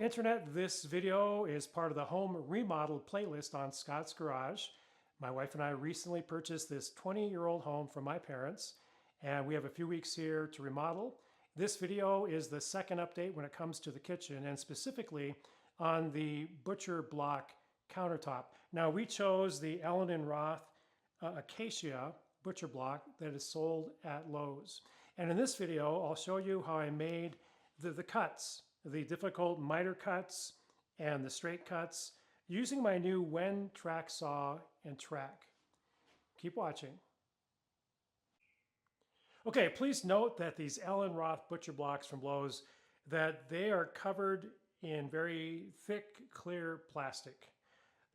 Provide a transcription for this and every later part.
Internet, this video is part of the home remodel playlist on Scott's Garage. My wife and I recently purchased this 20-year-old home from my parents, and we have a few weeks here to remodel. This video is the second update when it comes to the kitchen, and specifically on the butcher block countertop. Now, we chose the Allen & Roth Acacia butcher block that is sold at Lowe's. And in this video, I'll show you how I made the cuts, the difficult miter cuts and the straight cuts using my new Wen track saw and track. Keep watching. Okay, please note that these Allen Roth butcher blocks from Lowe's, that they are covered in very thick, clear plastic.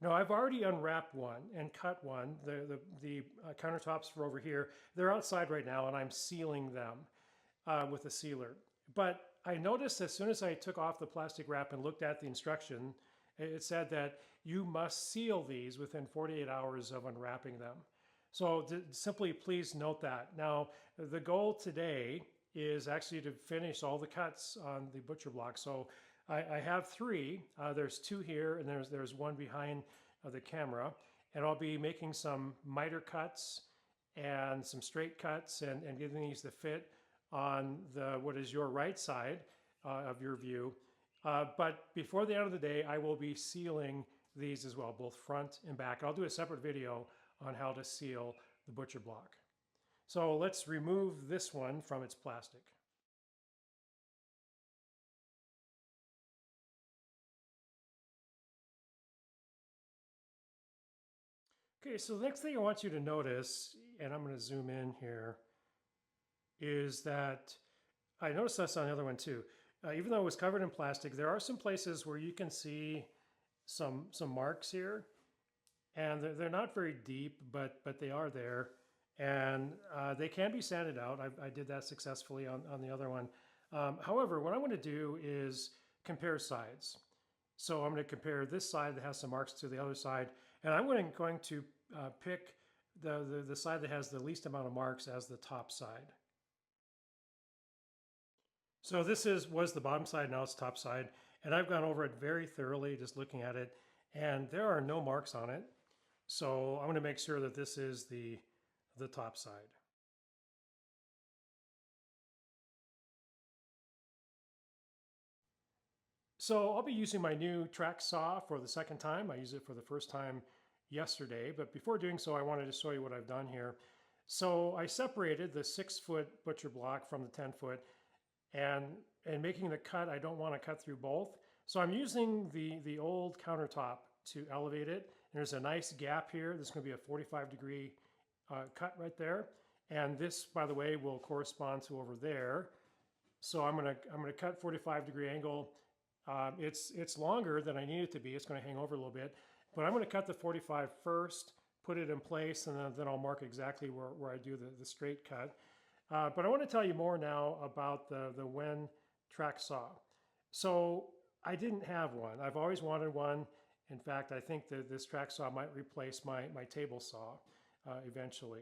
Now, I've already unwrapped one and cut one. The countertops are over here. They're outside right now, and I'm sealing them with a sealer. But I noticed as soon as I took off the plastic wrap and looked at the instruction, it said that you must seal these within 48 hours of unwrapping them. So simply please note that. Now, the goal today is actually to finish all the cuts on the butcher block. So I have three. There's two here, and there's one behind the camera. And I'll be making some miter cuts and some straight cuts and getting these to fit on what is your right side of your view. But before the end of the day, I will be sealing these as well, both front and back. I'll do a separate video on how to seal the butcher block. So let's remove this one from its plastic. Okay, so the next thing I want you to notice, and I'm going to zoom in here, is that I noticed this on the other one too. Even though it was covered in plastic, there are some places where you can see some marks here, and they're not very deep, but they are there, and they can be sanded out. I did that successfully on the other one. However, what I'm going to do is compare sides. So I'm going to compare this side that has some marks to the other side, and I'm going to pick the side that has the least amount of marks as the top side. So this was the bottom side, now it's top side, and I've gone over it very thoroughly just looking at it, and there are no marks on it. So I'm going to make sure that this is the top side. So I'll be using my new track saw for the second time. I used it for the first time yesterday, but before doing so, I wanted to show you what I've done here. So I separated the 6-foot butcher block from the 10-foot, and making the cut, I don't want to cut through both. So I'm using the old countertop to elevate it. There's a nice gap here. This is going to be a 45-degree cut right there. And this, by the way, will correspond to over there. So I'm going to cut 45-degree angle. It's longer than I need it to be. It's going to hang over a little bit. But I'm going to cut the 45 first, put it in place, and then I'll mark exactly where I do the straight cut. But I want to tell you more now about the Wen track saw. So I didn't have one. I've always wanted one. In fact, I think that this track saw might replace my table saw eventually.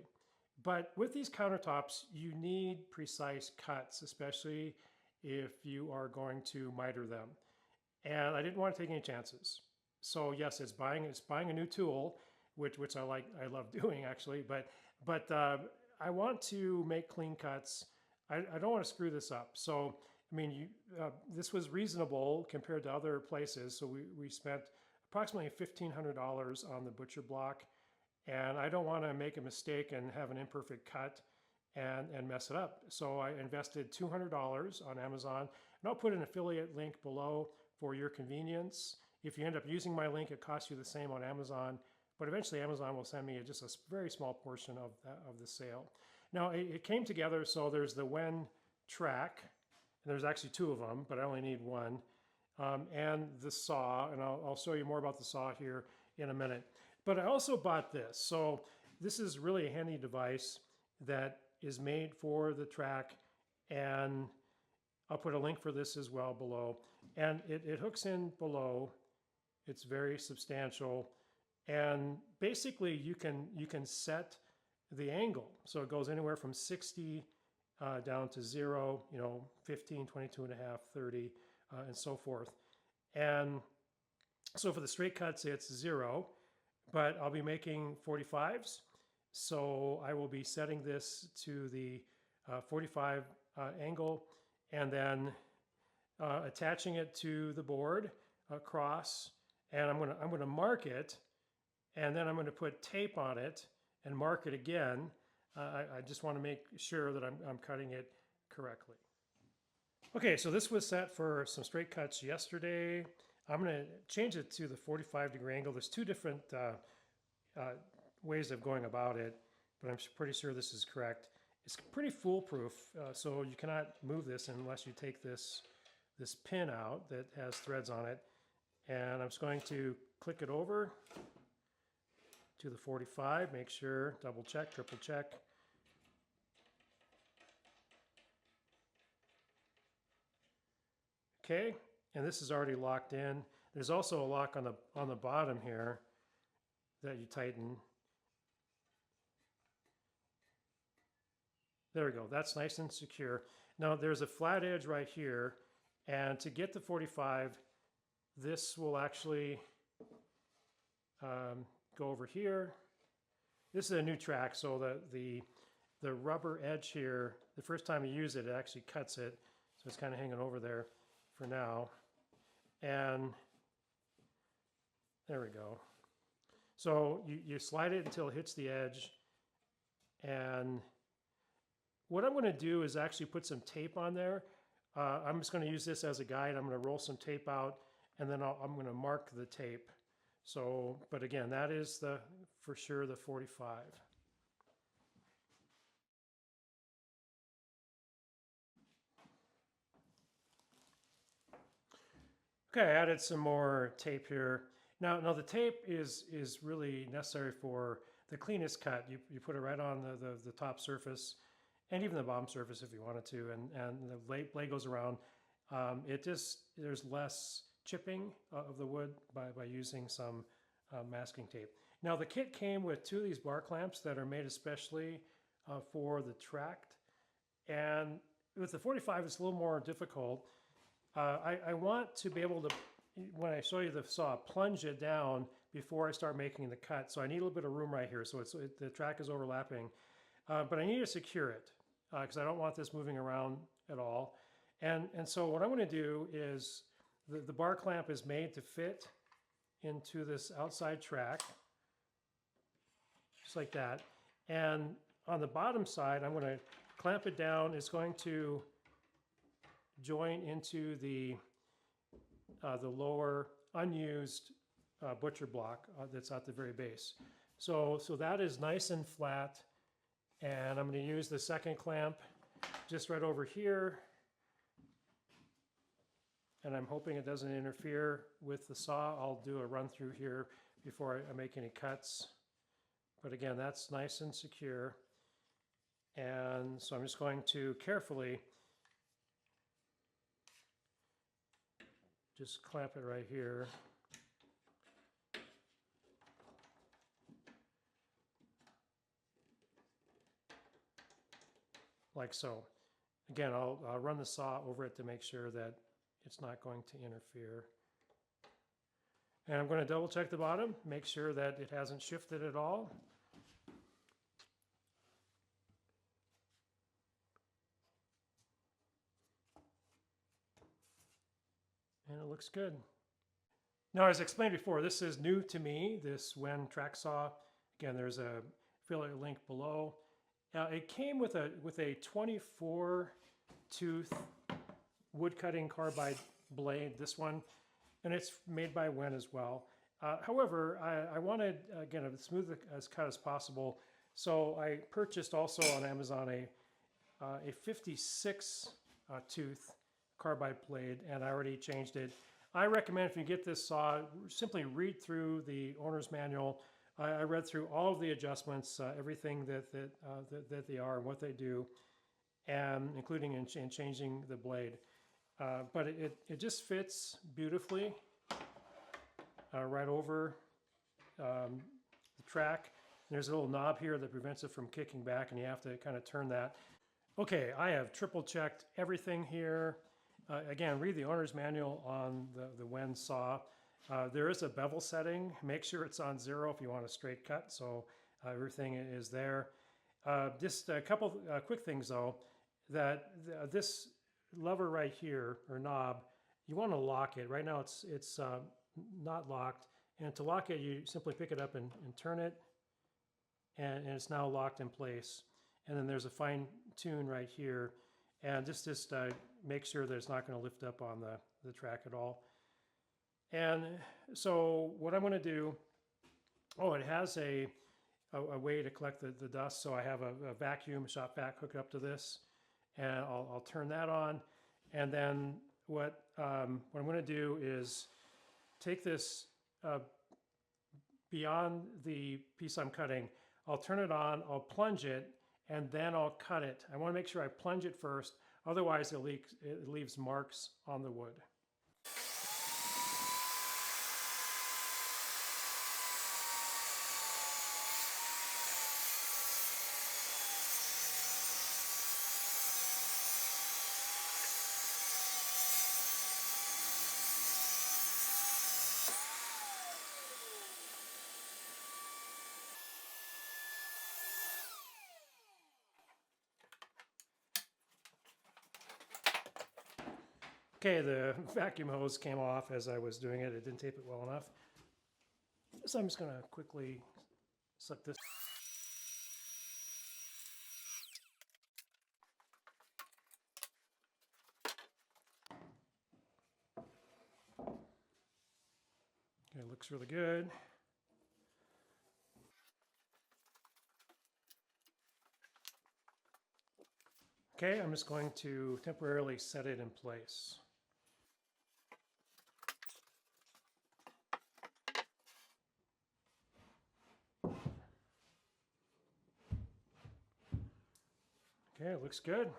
But with these countertops, you need precise cuts, especially if you are going to miter them. And I didn't want to take any chances. So yes, it's buying a new tool, which I love doing actually. But I want to make clean cuts. I don't want to screw this up. So, I mean, this was reasonable compared to other places. So we spent approximately $1,500 on the butcher block. And I don't want to make a mistake and have an imperfect cut and mess it up. So I invested $200 on Amazon. And I'll put an affiliate link below for your convenience. If you end up using my link, it costs you the same on Amazon. But eventually Amazon will send me just a very small portion of the sale. Now it came together, so there's the Wen track, and there's actually two of them, but I only need one, and the saw, and I'll show you more about the saw here in a minute. But I also bought this. So this is really a handy device that is made for the track, and I'll put a link for this as well below. And it hooks in below. It's very substantial. And basically you can set the angle. So it goes anywhere from 60 down to 0, 15, 22 and a half, 30, and so forth. And so for the straight cuts, it's 0, but I'll be making 45s. So I will be setting this to the 45 angle and then attaching it to the board across. And I'm gonna mark it, and then I'm gonna put tape on it and mark it again. I just want to make sure that I'm cutting it correctly. Okay, so this was set for some straight cuts yesterday. I'm going to change it to the 45-degree angle. There's two different ways of going about it, but I'm pretty sure this is correct. It's pretty foolproof, so you cannot move this unless you take this pin out that has threads on it. And I'm just going to click it over to the 45, make sure, double check, triple check. Okay, and this is already locked in. There's also a lock on the bottom here that you tighten. There we go, that's nice and secure. Now there's a flat edge right here, and to get the 45, this will actually go over here. This is a new track, so the rubber edge here, the first time you use it, it actually cuts it. So it's kind of hanging over there for now. And there we go. So you slide it until it hits the edge. And what I'm going to do is actually put some tape on there. I'm just going to use this as a guide. I'm going to roll some tape out, and then I'm going to mark the tape. So, but again, that is for sure the 45. Okay, I added some more tape here. Now the tape is really necessary for the cleanest cut. You put it right on the top surface, and even the bottom surface if you wanted to, and the blade goes around. There's less chipping of the wood by using some masking tape. Now the kit came with 2 of these bar clamps that are made especially for the tracked, and with the 45 it's a little more difficult. I want to be able to, when I show you the saw, plunge it down before I start making the cut. So I need a little bit of room right here, so the track is overlapping. But I need to secure it because I don't want this moving around at all. And so what I'm going to do is the bar clamp is made to fit into this outside track, just like that. And on the bottom side, I'm going to clamp it down. It's going to join into the lower unused butcher block that's at the very base. So that is nice and flat, and I'm going to use the second clamp just right over here, and I'm hoping it doesn't interfere with the saw. I'll do a run through here before I make any cuts, but again, that's nice and secure. And so I'm just going to carefully just clamp it right here. Like so. Again, I'll run the saw over it to make sure that it's not going to interfere. And I'm going to double check the bottom, make sure that it hasn't shifted at all. And it looks good. Now, as explained before, this is new to me, this Wen track saw. Again, there's a affiliate link below. It came with a 24 tooth wood cutting carbide blade, this one, and it's made by Wen as well. However, I wanted, again, as smooth as cut as possible, so I purchased also on Amazon a 56 tooth carbide blade, and I already changed it. I recommend if you get this saw, simply read through the owner's manual. I read through all of the adjustments, everything that they are and what they do, and including in changing the blade. But it just fits beautifully right over the track. There's a little knob here that prevents it from kicking back, and you have to kind of turn that. Okay, I have triple checked everything here. Again, read the owner's manual on the Wen saw. There is a bevel setting. Make sure it's on 0 if you want a straight cut, so everything is there. Just a couple quick things though, that this lever right here, or knob, you want to lock it. Right now it's not locked, and to lock it you simply pick it up and turn it, and it's now locked in place. And then there's a fine tune right here, and just make sure that it's not going to lift up on the track at all. And so what I'm going to do, it has a way to collect the dust. So I have a vacuum, shop vac hooked up to this, and I'll turn that on. And then what I'm going to do is take this beyond the piece I'm cutting. I'll turn it on, I'll plunge it, and then I'll cut it. I want to make sure I plunge it first, otherwise it leaves marks on the wood. Okay, the vacuum hose came off as I was doing it. It didn't tape it well enough. So I'm just going to quickly suck this. Okay, it looks really good. Okay, I'm just going to temporarily set it in place. Okay, it looks good.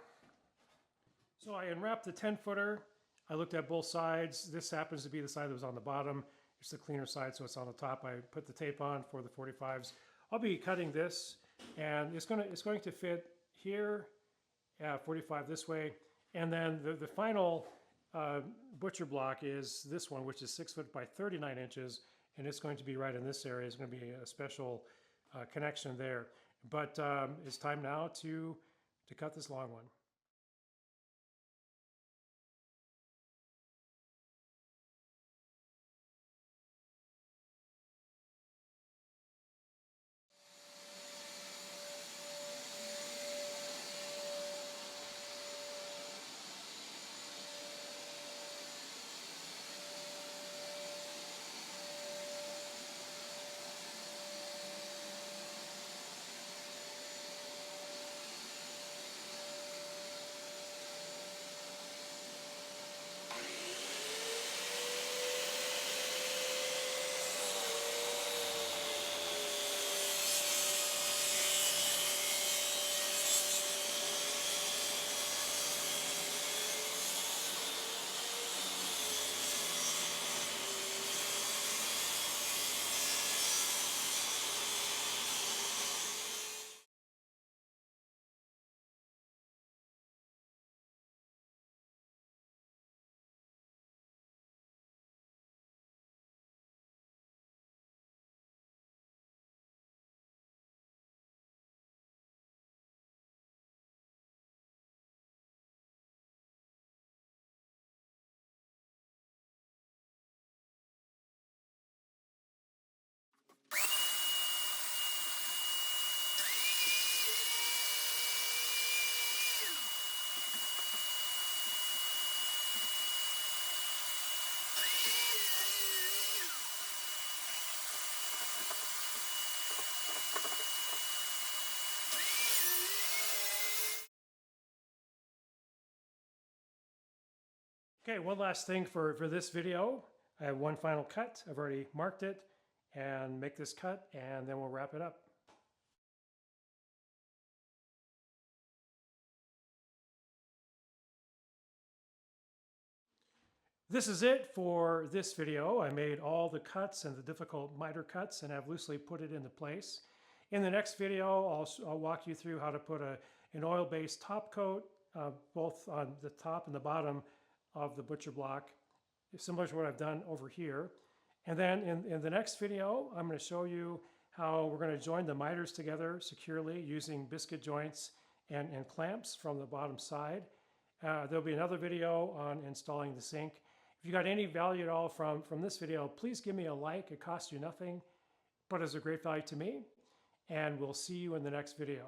So I unwrapped the 10-footer. I looked at both sides. This happens to be the side that was on the bottom. It's the cleaner side, so it's on the top. I put the tape on for the 45s. I'll be cutting this, and it's going to fit here, 45 this way. And then the final butcher block is this one, which is 6 foot by 39 inches, and it's going to be right in this area. It's going to be a special connection there. But it's time now to cut this long one. Okay, one last thing for this video. I have one final cut. I've already marked it, and make this cut, and then we'll wrap it up. This is it for this video. I made all the cuts and the difficult miter cuts, and I've loosely put it into place. In the next video, I'll walk you through how to put an oil-based top coat, both on the top and the bottom, of the butcher block, similar to what I've done over here. And then in the next video, I'm going to show you how we're going to join the miters together securely using biscuit joints and clamps from the bottom side. There'll be another video on installing the sink. If you got any value at all from this video, please give me a like. It costs you nothing, but is a great value to me. And we'll see you in the next video.